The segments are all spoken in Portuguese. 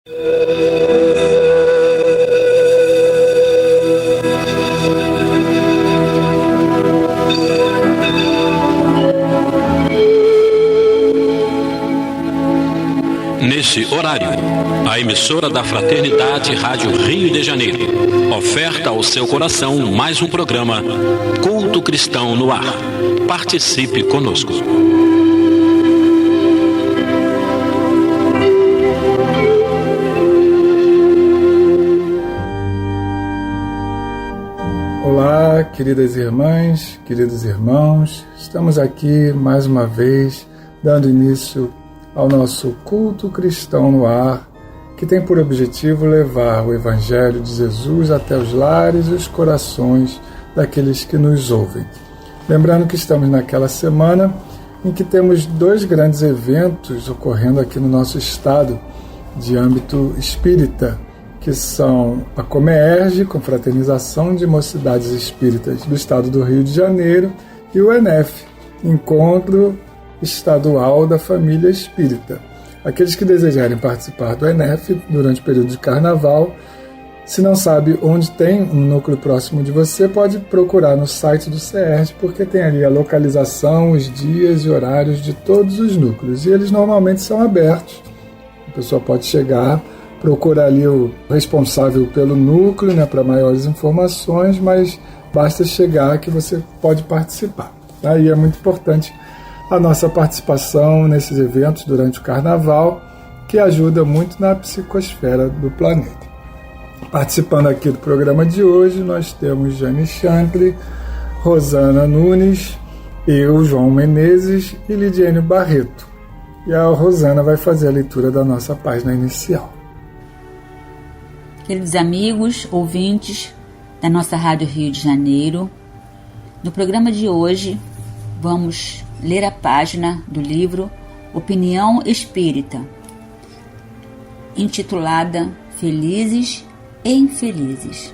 Nesse horário, a emissora da Fraternidade Rádio Rio de Janeiro oferta ao seu coração mais um programa Culto Cristão no Ar. Participe conosco. Olá, queridas irmãs, queridos irmãos, estamos aqui mais uma vez dando início ao nosso Culto Cristão no Ar, que tem por objetivo levar o Evangelho de Jesus até os lares e os corações daqueles que nos ouvem. Lembrando que estamos naquela semana em que temos dois grandes eventos ocorrendo aqui no nosso estado de âmbito espírita, que são a Comerge, Confraternização de Mocidades Espíritas do Estado do Rio de Janeiro, e o ENEF, Encontro Estadual da Família Espírita. Aqueles que desejarem participar do ENEF durante o período de Carnaval, se não sabe onde tem um núcleo próximo de você, pode procurar no site do CERJ, porque tem ali a localização, os dias e horários de todos os núcleos, e eles normalmente são abertos. A pessoa pode chegar, procurar ali o responsável pelo núcleo, para maiores informações, mas basta chegar que você pode participar. Aí é muito importante a nossa participação nesses eventos durante o Carnaval, que ajuda muito na psicosfera do planeta. Participando aqui do programa de hoje, nós temos Jane Chantre, Rosana Nunes, eu, João Menezes e Lidiane Barreto. E a Rosana vai fazer a leitura da nossa página inicial. Queridos amigos, ouvintes da nossa Rádio Rio de Janeiro, no programa de hoje vamos ler a página do livro Opinião Espírita, intitulada Felizes e Infelizes.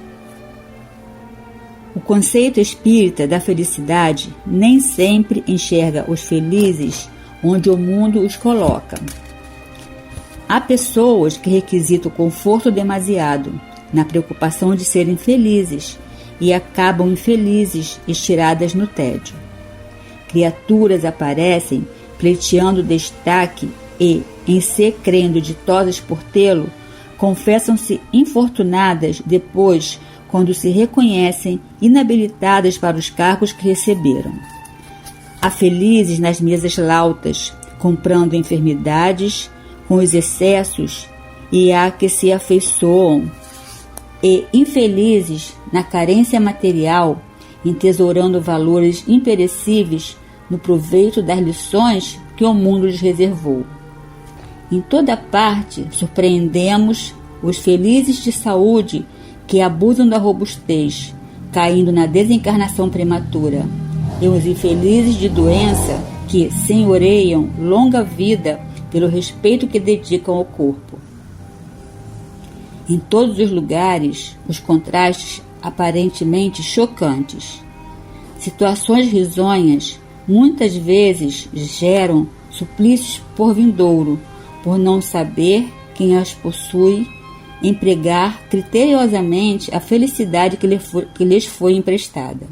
O conceito espírita da felicidade nem sempre enxerga os felizes onde o mundo os coloca. Há pessoas que requisitam conforto demasiado na preocupação de serem felizes e acabam infelizes, estiradas no tédio. Criaturas aparecem pleiteando destaque e, em se crendo ditosas por tê-lo, confessam-se infortunadas depois, quando se reconhecem inabilitadas para os cargos que receberam. Há felizes nas mesas lautas, comprando enfermidades com os excessos, e há que se afeiçoam, e infelizes na carência material, entesourando valores imperecíveis no proveito das lições que o mundo lhes reservou. Em toda parte surpreendemos os felizes de saúde que abusam da robustez, caindo na desencarnação prematura, e os infelizes de doença que senhoreiam longa vida pelo respeito que dedicam ao corpo. Em todos os lugares, os contrastes aparentemente chocantes. Situações risonhas muitas vezes geram suplícios por vindouro, por não saber quem as possui empregar criteriosamente a felicidade que lhes foi emprestada.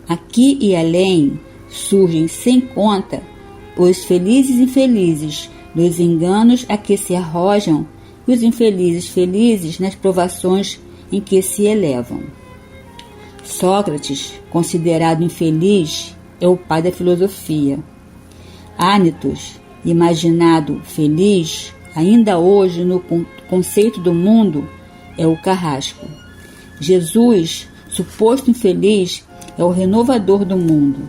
Aqui e além surgem sem conta os felizes infelizes dos enganos a que se arrojam e os infelizes felizes nas provações em que se elevam. Sócrates, considerado infeliz, é o pai da filosofia. Ánitos, imaginado feliz, ainda hoje no conceito do mundo, é o carrasco. Jesus, suposto infeliz, é o renovador do mundo.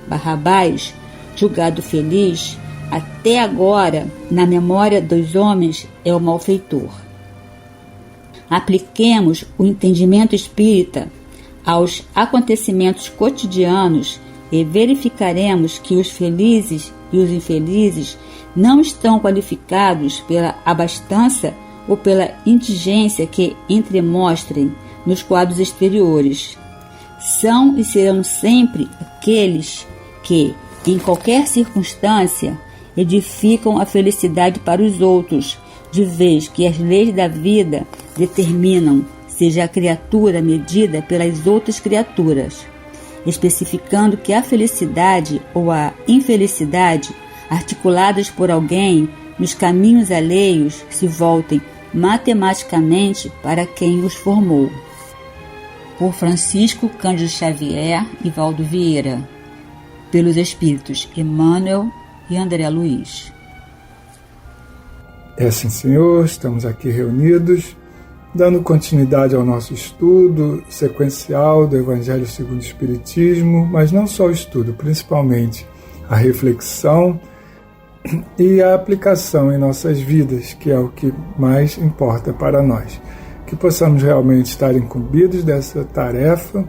Barrabás, julgado feliz, até agora, na memória dos homens, é o malfeitor. Apliquemos o entendimento espírita aos acontecimentos cotidianos e verificaremos que os felizes e os infelizes não estão qualificados pela abastança ou pela indigência que entremostrem nos quadros exteriores. São e serão sempre aqueles que, em qualquer circunstância, edificam a felicidade para os outros, de vez que as leis da vida determinam seja a criatura medida pelas outras criaturas, especificando que a felicidade ou a infelicidade, articuladas por alguém nos caminhos alheios, se voltem matematicamente para quem os formou. Por Francisco Cândido Xavier e Valdo Vieira. Pelos espíritos Emmanuel e André Luiz. É assim, Senhor, estamos aqui reunidos, dando continuidade ao nosso estudo sequencial do Evangelho segundo o Espiritismo, mas não só o estudo, principalmente a reflexão e a aplicação em nossas vidas, que é o que mais importa para nós. Que possamos realmente estar incumbidos dessa tarefa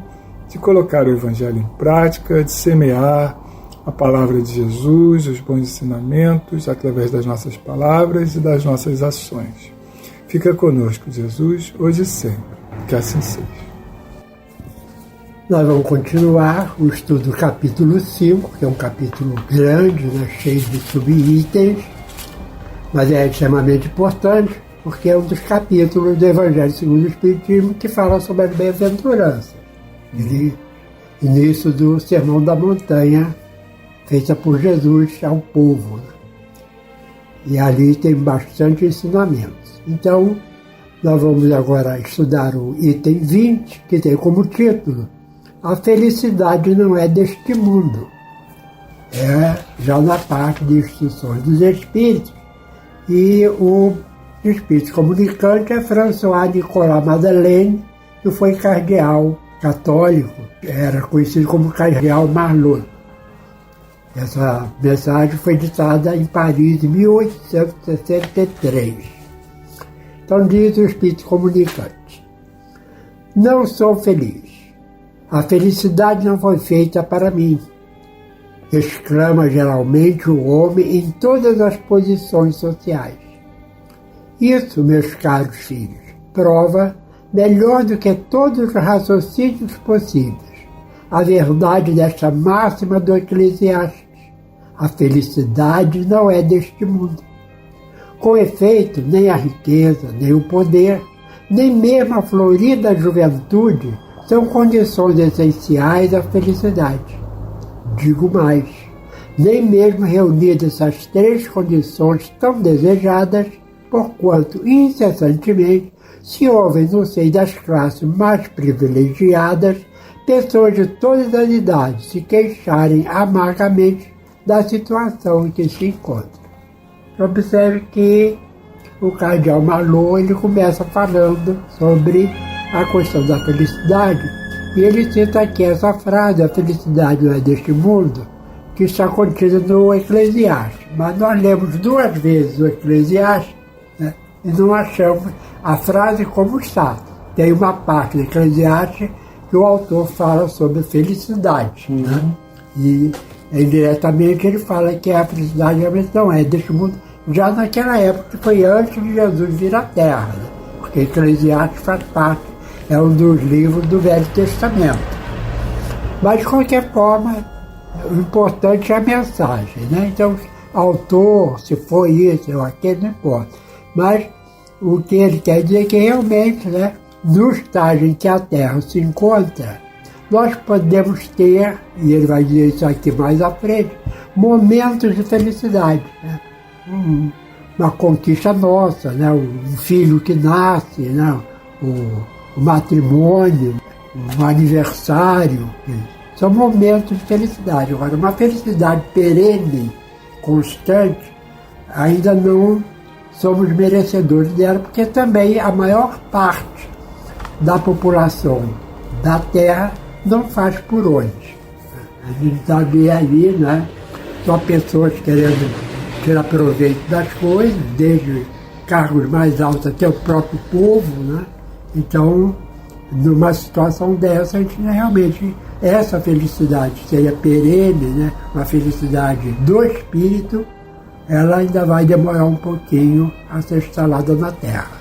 de colocar o Evangelho em prática, de semear a palavra de Jesus, os bons ensinamentos, através das nossas palavras e das nossas ações. Fica conosco, Jesus, hoje e sempre. Que assim seja. Nós vamos continuar o estudo do capítulo 5, que é um capítulo grande, né, cheio de subitens, mas é extremamente importante, porque é um dos capítulos do Evangelho segundo o Espiritismo que fala sobre as bem-aventuranças. Início do Sermão da Montanha, feita por Jesus ao povo. E ali tem bastante ensinamentos. Então, nós vamos agora estudar o item 20, que tem como título A Felicidade Não É Deste Mundo. É já na parte de instruções dos Espíritos. E o Espírito comunicante é François Nicolas Madeleine, que foi cardeal católico, era conhecido como cardeal Marlot. Essa mensagem foi ditada em Paris em 1863. Então diz o Espírito comunicante: Não sou feliz. A felicidade não foi feita para mim. Exclama geralmente o homem em todas as posições sociais. Isso, meus caros filhos, prova, melhor do que todos os raciocínios possíveis, a verdade desta máxima do Eclesiastes: a felicidade não é deste mundo. Com efeito, nem a riqueza, nem o poder, nem mesmo a florida juventude são condições essenciais à felicidade. Digo mais, nem mesmo reunidas essas três condições tão desejadas, porquanto incessantemente se ouvem no seio das classes mais privilegiadas pessoas de todas as idades se queixarem amargamente da situação em que se encontra. Observe que o cardeal Marlot ele começa falando sobre a questão da felicidade e ele cita aqui essa frase: a felicidade não é deste mundo, que está contida no Eclesiastes. Mas nós lemos 2 vezes o Eclesiastes, né, e não achamos a frase como está. Tem uma parte do Eclesiastes que o autor fala sobre felicidade. Né? E indiretamente ele fala que a felicidade realmente não é deste mundo, já naquela época que foi antes de Jesus vir à Terra, né? Porque Eclesiastes faz parte, é um dos livros do Velho Testamento. Mas de qualquer forma, o importante é a mensagem, né? Então, autor, se foi isso ou aquele, não importa. Mas o que ele quer dizer é que realmente, né, no estágio em que a Terra se encontra, nós podemos ter, e ele vai dizer isso aqui mais à frente, momentos de felicidade, né? Uma conquista nossa, né? Um filho que nasce, né? O matrimônio, um aniversário, são momentos de felicidade. Agora, uma felicidade perene, constante, ainda não somos merecedores dela, porque também a maior parte da população da Terra não faz por onde. A gente está bem ali, né? Só pessoas querendo tirar proveito das coisas, desde cargos mais altos até o próprio povo, né? Então, numa situação dessa, a gente realmente, essa felicidade seria perene, né? Uma felicidade do espírito, ela ainda vai demorar um pouquinho a ser instalada na Terra.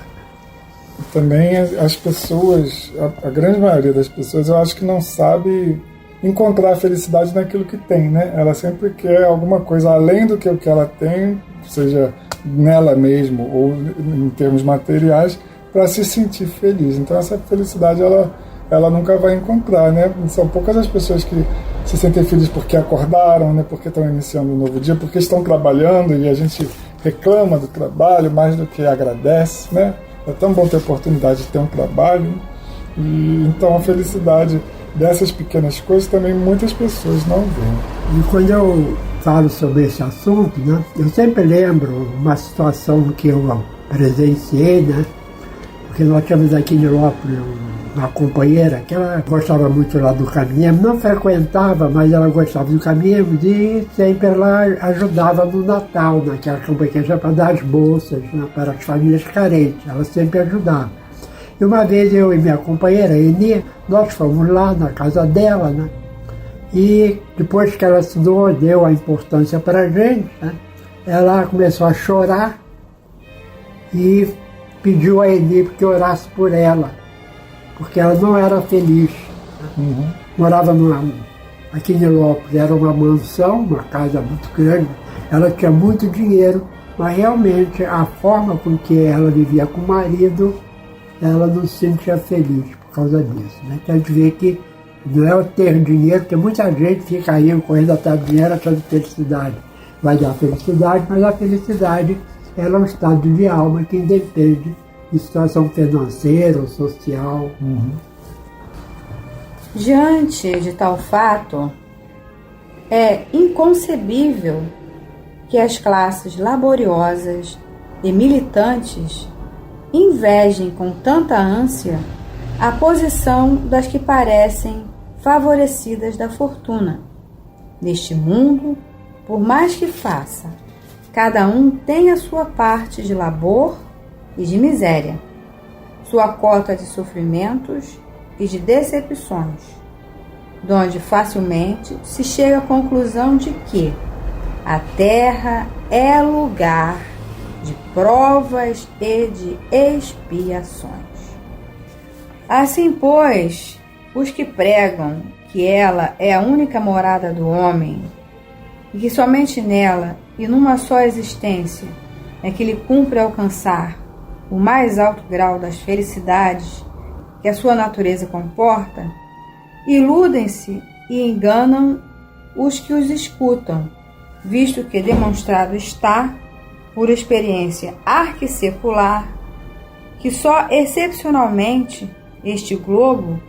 Também as pessoas, a grande maioria das pessoas, eu acho que não sabe encontrar a felicidade naquilo que tem, né? Ela sempre quer alguma coisa além do que o que ela tem, seja nela mesmo ou em termos materiais para se sentir feliz. Então essa felicidade ela nunca vai encontrar, né? São poucas as pessoas que se sentem felizes porque acordaram, né? Porque estão iniciando um novo dia, porque estão trabalhando, e a gente reclama do trabalho mais do que agradece, né? É tão bom ter a oportunidade de ter um trabalho. E então a felicidade dessas pequenas coisas também muitas pessoas não veem. E quando eu falo sobre esse assunto, né, eu sempre lembro uma situação que eu presenciei, né? Porque nós tínhamos aqui em Nilópolis uma companheira que ela gostava muito lá do caminhão, não frequentava, mas ela gostava do caminhão e sempre ela ajudava no Natal, naquela campanha para dar as bolsas, né, para as famílias carentes, ela sempre ajudava. E uma vez eu e minha companheira, Eni, nós fomos lá na casa dela, né? E depois que ela assinou, deu a importância para a gente, né? Ela começou a chorar e pediu a Eni que orasse por ela, porque ela não era feliz. Né? Morava aqui em Nilópolis, era uma mansão, uma casa muito grande, ela tinha muito dinheiro, mas realmente a forma com que ela vivia com o marido, ela não se sentia feliz por causa disso. Né? Então a gente vê que não é o ter dinheiro, porque muita gente fica aí correndo atrás do dinheiro achando que felicidade vai dar felicidade, mas a felicidade ela é um estado de alma que independe de situação financeira ou social. Diante de tal fato, é inconcebível que as classes laboriosas e militantes invejem com tanta ânsia a posição das que parecem favorecidas da fortuna. Neste mundo, por mais que faça, cada um tem a sua parte de labor e de miséria, sua cota de sofrimentos e de decepções, donde facilmente se chega à conclusão de que a terra é lugar de provas e de expiações. Assim, pois, os que pregam que ela é a única morada do homem e que somente nela e numa só existência é que lhe cumpre alcançar o mais alto grau das felicidades que a sua natureza comporta, iludem-se e enganam os que os escutam, visto que demonstrado está, por experiência arquissecular, que só excepcionalmente este globo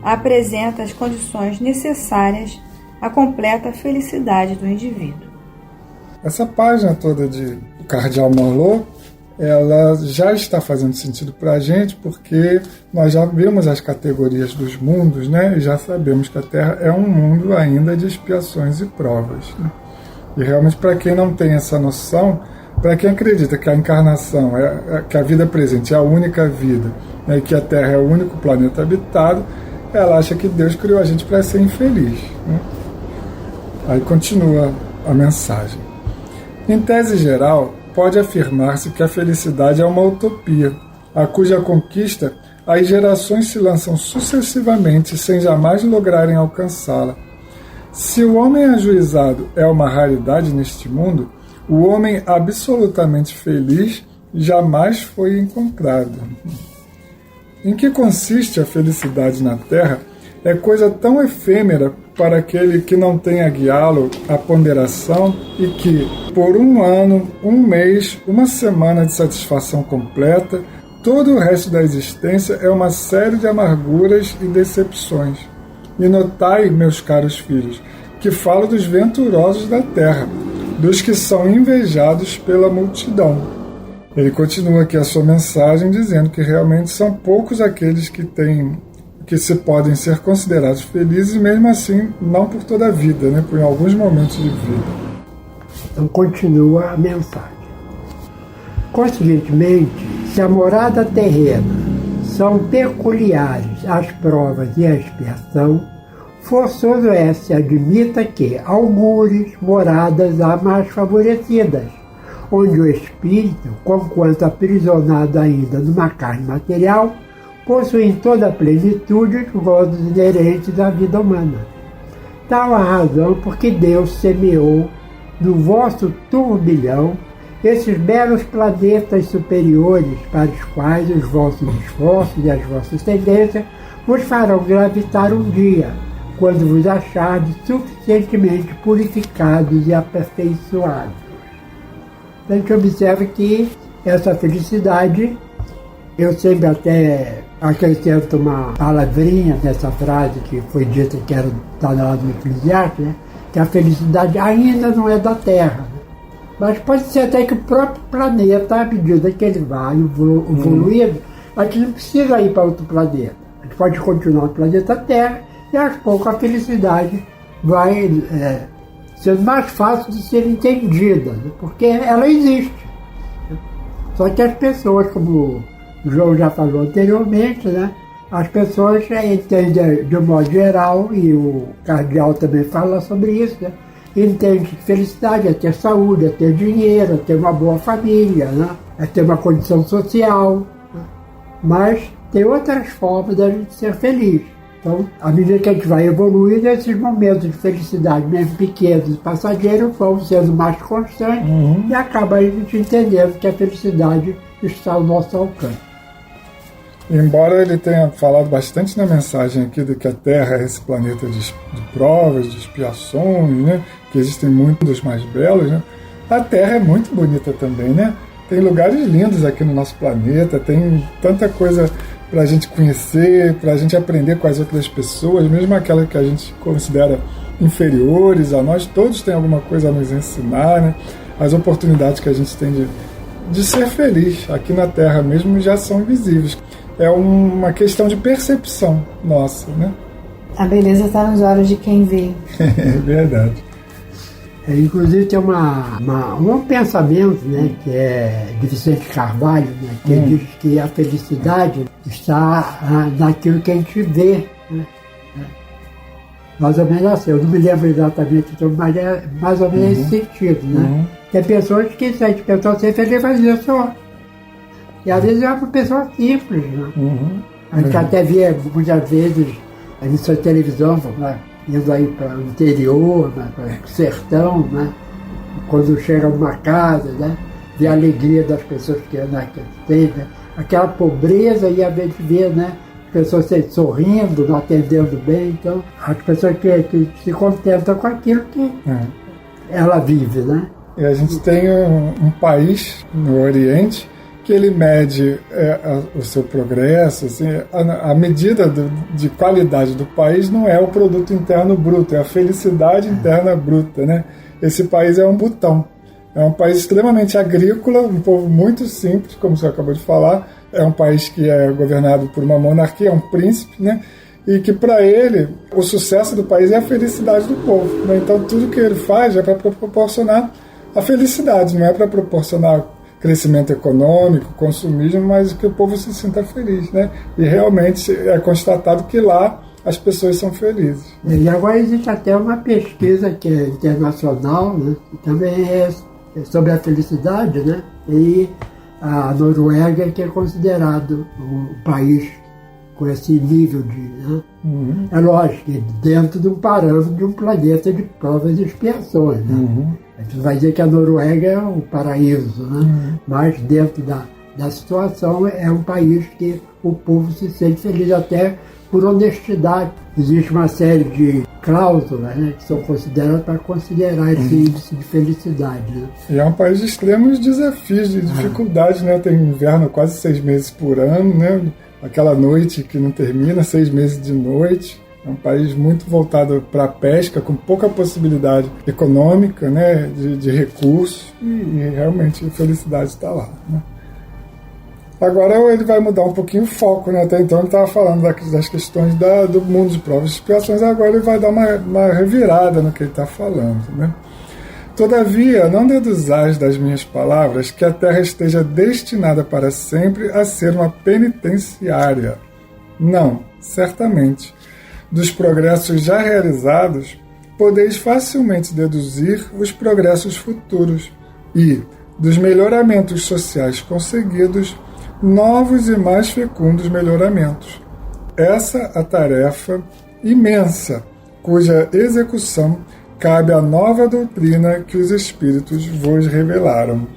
apresenta as condições necessárias à completa felicidade do indivíduo. Essa página toda de Cardeal Marlot, ela já está fazendo sentido para a gente, porque nós já vimos as categorias dos mundos, né? E já sabemos que a Terra é um mundo ainda de expiações e provas, né? E realmente, para quem não tem essa noção, para quem acredita que a encarnação, que a vida presente é a única vida, né, e que a Terra é o único planeta habitado, ela acha que Deus criou a gente para ser infeliz, né? Aí continua a mensagem. Em tese geral, pode afirmar-se que a felicidade é uma utopia, a cuja conquista as gerações se lançam sucessivamente sem jamais lograrem alcançá-la. Se o homem ajuizado é uma raridade neste mundo, o homem absolutamente feliz jamais foi encontrado. Em que consiste a felicidade na Terra é coisa tão efêmera para aquele que não tem a guiá-lo a ponderação e que, por um ano, um mês, uma semana de satisfação completa, todo o resto da existência é uma série de amarguras e decepções. E notai, meus caros filhos, que falo dos venturosos da terra, dos que são invejados pela multidão. Ele continua aqui a sua mensagem dizendo que realmente são poucos aqueles que se podem ser considerados felizes, mesmo assim, não por toda a vida, né? Por alguns momentos de vida. Então continua a mensagem. Consequentemente, se a morada terrena são peculiares as provas e a expiação, forçoso é se admita que algures moradas há mais favorecidas, onde o espírito, conquanto aprisionado ainda numa carne material, possui em toda a plenitude os gozos inerentes à vida humana. Tal a razão porque Deus semeou no vosso turbilhão esses belos planetas superiores para os quais os vossos esforços e as vossas tendências vos farão gravitar um dia, quando vos achardes suficientemente purificados e aperfeiçoados. A gente observa que essa felicidade, eu sempre até acrescento uma palavrinha nessa frase que foi dita que está lá no Eclesiastes, né? Que a felicidade ainda não é da Terra. Mas pode ser até que o próprio planeta, à medida que ele vai evoluindo, a gente não precisa ir para outro planeta. A gente pode continuar no planeta Terra e aos poucos a felicidade vai sendo mais fácil de ser entendida, né? Porque ela existe. Só que as pessoas, como o João já falou anteriormente, né? As pessoas entendem de um modo geral, e o cardeal também fala sobre isso, né? Entende que felicidade é ter saúde, é ter dinheiro, é ter uma boa família, né? É ter uma condição social, né? Mas tem outras formas da gente ser feliz. Então, à medida que a gente vai evoluindo, esses momentos de felicidade, mesmo pequenos e passageiros, vão sendo mais constantes e acaba a gente entendendo que a felicidade está ao nosso alcance. Embora ele tenha falado bastante na mensagem aqui de que a Terra é esse planeta de provas, de expiações, né? Que existem muitos mais belos, né? A Terra é muito bonita também, né? Tem lugares lindos aqui no nosso planeta, tem tanta coisa para a gente conhecer, para a gente aprender com as outras pessoas, mesmo aquelas que a gente considera inferiores a nós, todos têm alguma coisa a nos ensinar, né? As oportunidades que a gente tem de ser feliz aqui na Terra mesmo já são invisíveis. É uma questão de percepção nossa, né? A beleza está nos olhos de quem vê. É verdade. Inclusive tem um pensamento, né, que é de Vicente Carvalho, né, que diz que a felicidade está naquilo que a gente vê, né? Mais ou menos assim, eu não me lembro exatamente, mas é mais ou menos esse sentido, né? Tem pessoas que, se a gente pensar ser feliz, vai dizer só. E às vezes é uma pessoa simples, né? A gente até vê muitas vezes a emissão de televisão, né, indo aí para o interior, né, para o sertão, né? Quando chega numa casa, né? Vê a alegria das pessoas que tem, né? Aquela pobreza e a gente vê, né? Pessoas sorrindo, não atendendo bem, então as pessoas que se contentam com aquilo que ela vive, né? E a gente tem um país no Oriente que ele mede o seu progresso, assim, a medida de qualidade do país não é o produto interno bruto, é a felicidade interna bruta, né? Esse país é um Butão, é um país extremamente agrícola, um povo muito simples, como você acabou de falar, é um país que é governado por uma monarquia, é um príncipe, né? E que para ele o sucesso do país é a felicidade do povo, né? Então tudo que ele faz é para proporcionar a felicidade, não é para proporcionar crescimento econômico, consumismo, mas que o povo se sinta feliz, né? E realmente é constatado que lá as pessoas são felizes. E agora existe até uma pesquisa que é internacional, né? Que também é sobre a felicidade, né? E a Noruega, que é considerado um país com esse nível de... Né? É lógico que dentro de um parâmetro de um planeta de provas e expiações, né? A gente vai dizer que a Noruega é um paraíso, né? Mas dentro da situação é um país que o povo se sente feliz até por honestidade. Existe uma série de cláusulas, né, que são consideradas para considerar esse índice de felicidade. Né? E é um país de extremos desafios, de dificuldades, né? Tem inverno quase 6 meses por ano, né? Aquela noite que não termina, 6 meses de noite. É um país muito voltado para a pesca, com pouca possibilidade econômica, né, de recursos, e realmente a felicidade está lá. Né? Agora ele vai mudar um pouquinho o foco, né? Até então ele estava falando das questões do mundo de provas e expiações, agora ele vai dar uma revirada no que ele está falando. Né? Todavia, não deduzais das minhas palavras que a terra esteja destinada para sempre a ser uma penitenciária. Não, certamente. Dos progressos já realizados, podeis facilmente deduzir os progressos futuros e, dos melhoramentos sociais conseguidos, novos e mais fecundos melhoramentos. Essa a tarefa imensa, cuja execução cabe à nova doutrina que os Espíritos vos revelaram.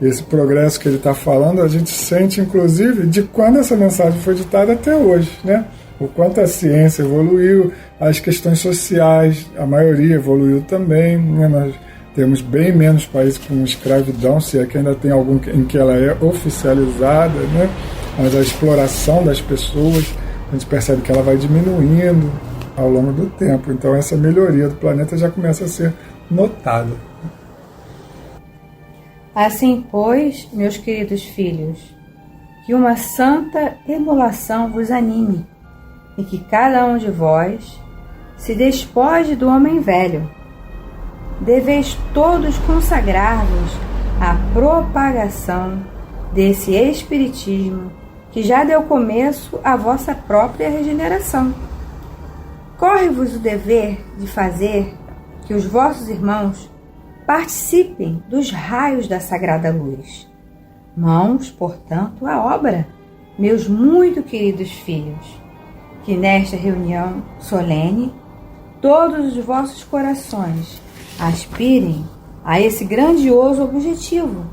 Esse progresso que ele está falando, a gente sente, inclusive, de quando essa mensagem foi ditada até hoje, né? O quanto a ciência evoluiu, as questões sociais, a maioria evoluiu também, né? Nós temos bem menos países com escravidão, se é que ainda tem algum em que ela é oficializada, né? Mas a exploração das pessoas, a gente percebe que ela vai diminuindo ao longo do tempo. Então essa melhoria do planeta já começa a ser notada. Assim, pois, meus queridos filhos, que uma santa emulação vos anime, e que cada um de vós se despoje do homem velho. Deveis todos consagrar-vos à propagação desse espiritismo que já deu começo à vossa própria regeneração. Corre-vos o dever de fazer que os vossos irmãos participem dos raios da sagrada luz. Mãos, portanto, à obra, meus muito queridos filhos, que nesta reunião solene todos os vossos corações aspirem a esse grandioso objetivo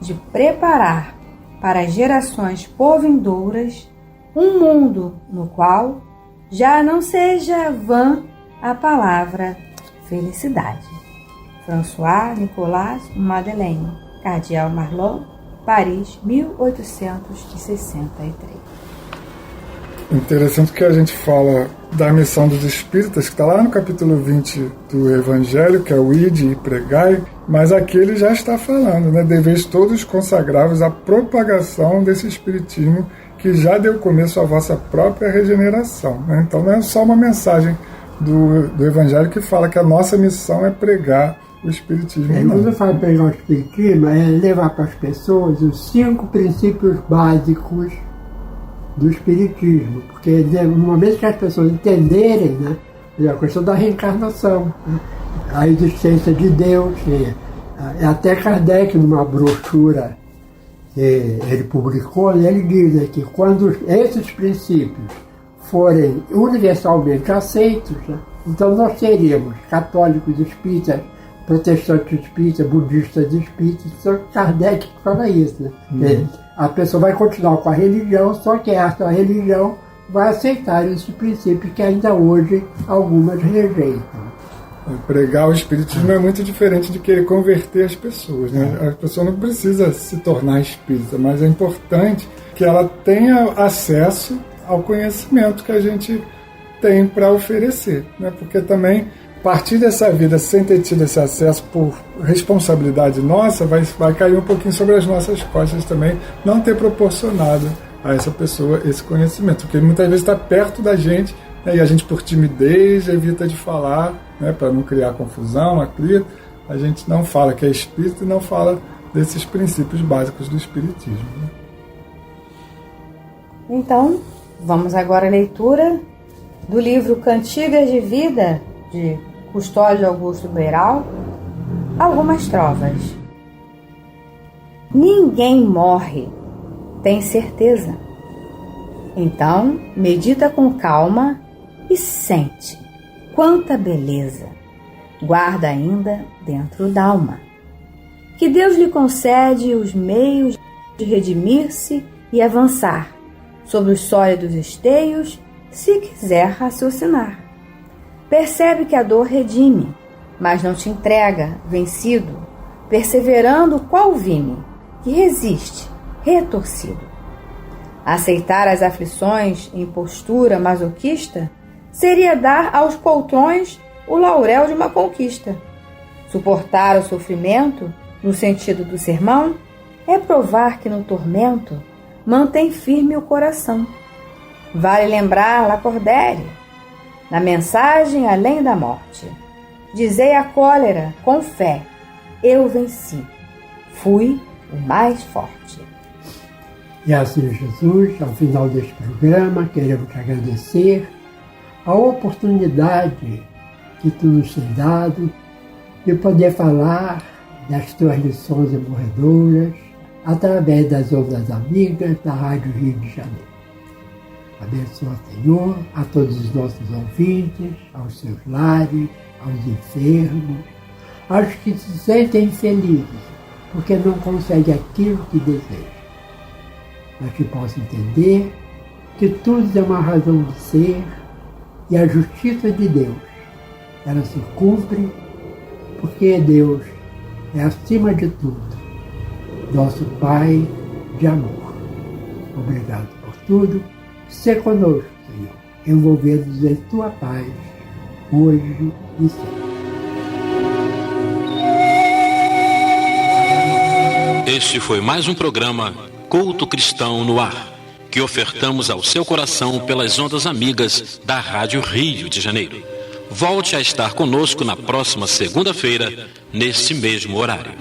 de preparar para as gerações por vindouras um mundo no qual já não seja vã a palavra felicidade. François Nicolas Madeleine, Cardeal Marlot, Paris, 1863. Interessante que a gente fala da missão dos espíritas, que está lá no capítulo 20 do Evangelho, que é o Ide e Pregai, mas aqui ele já está falando, né? Deveis todos consagrar-vos à propagação desse espiritismo que já deu começo à vossa própria regeneração, né? Então não é só uma mensagem do Evangelho que fala que a nossa missão é pregar o espiritismo. Quando eu falo pregar o espiritismo, é levar para as pessoas os 5 princípios básicos do espiritismo, porque uma vez que as pessoas entenderem, né, a questão da reencarnação, né, a existência de Deus, até Kardec, numa brochura que ele publicou, ele diz, né, que quando esses princípios forem universalmente aceitos, né, então nós seríamos católicos espíritas, protestantes espíritas, budistas espíritas. Só Kardec fala isso, né? A pessoa vai continuar com a religião, só que essa religião vai aceitar esse princípio que ainda hoje algumas rejeitam. Pregar o espiritismo é muito diferente de querer converter as pessoas, né? A pessoa não precisa se tornar espírita, mas é importante que ela tenha acesso ao conhecimento que a gente tem para oferecer, né? Porque também partir dessa vida sem ter tido esse acesso por responsabilidade nossa, vai cair um pouquinho sobre as nossas costas também, não ter proporcionado a essa pessoa esse conhecimento, porque ele muitas vezes está perto da gente, né, e a gente por timidez evita de falar, né, para não criar confusão, atrito, a gente não fala que é espírita e não fala desses princípios básicos do espiritismo, né? Então, vamos agora à leitura do livro Cantigas de Vida, de Custódio Augusto Beiral, algumas trovas. Ninguém morre, tem certeza. Então, medita com calma e sente quanta beleza guarda ainda dentro d'alma. Que Deus lhe concede os meios de redimir-se e avançar sobre os sólidos esteios, se quiser raciocinar. Percebe que a dor redime, mas não te entrega, vencido, perseverando qual vime, que resiste, retorcido. Aceitar as aflições em postura masoquista seria dar aos poltrões o laurel de uma conquista. Suportar o sofrimento, no sentido do sermão, é provar que no tormento mantém firme o coração. Vale lembrar Lacordaire, na mensagem além da morte: dizei à cólera com fé, eu venci, fui o mais forte. E assim, Jesus, ao final deste programa, queremos te agradecer a oportunidade que tu nos tem dado de poder falar das tuas lições morredoras através das ondas amigas da Rádio Rio de Janeiro. Abençoa, Senhor, a todos os nossos ouvintes, aos seus lares, aos enfermos, aos que se sentem felizes porque não consegue aquilo que deseja. Mas que possa entender que tudo tem uma razão de ser e a justiça de Deus, ela se cumpre porque Deus é, acima de tudo, nosso Pai de amor. Obrigado por tudo. Se conosco, Senhor, envolvidos em Tua paz, hoje e sempre. Este foi mais um programa Culto Cristão no Ar, que ofertamos ao seu coração pelas ondas amigas da Rádio Rio de Janeiro. Volte a estar conosco na próxima segunda-feira, nesse mesmo horário.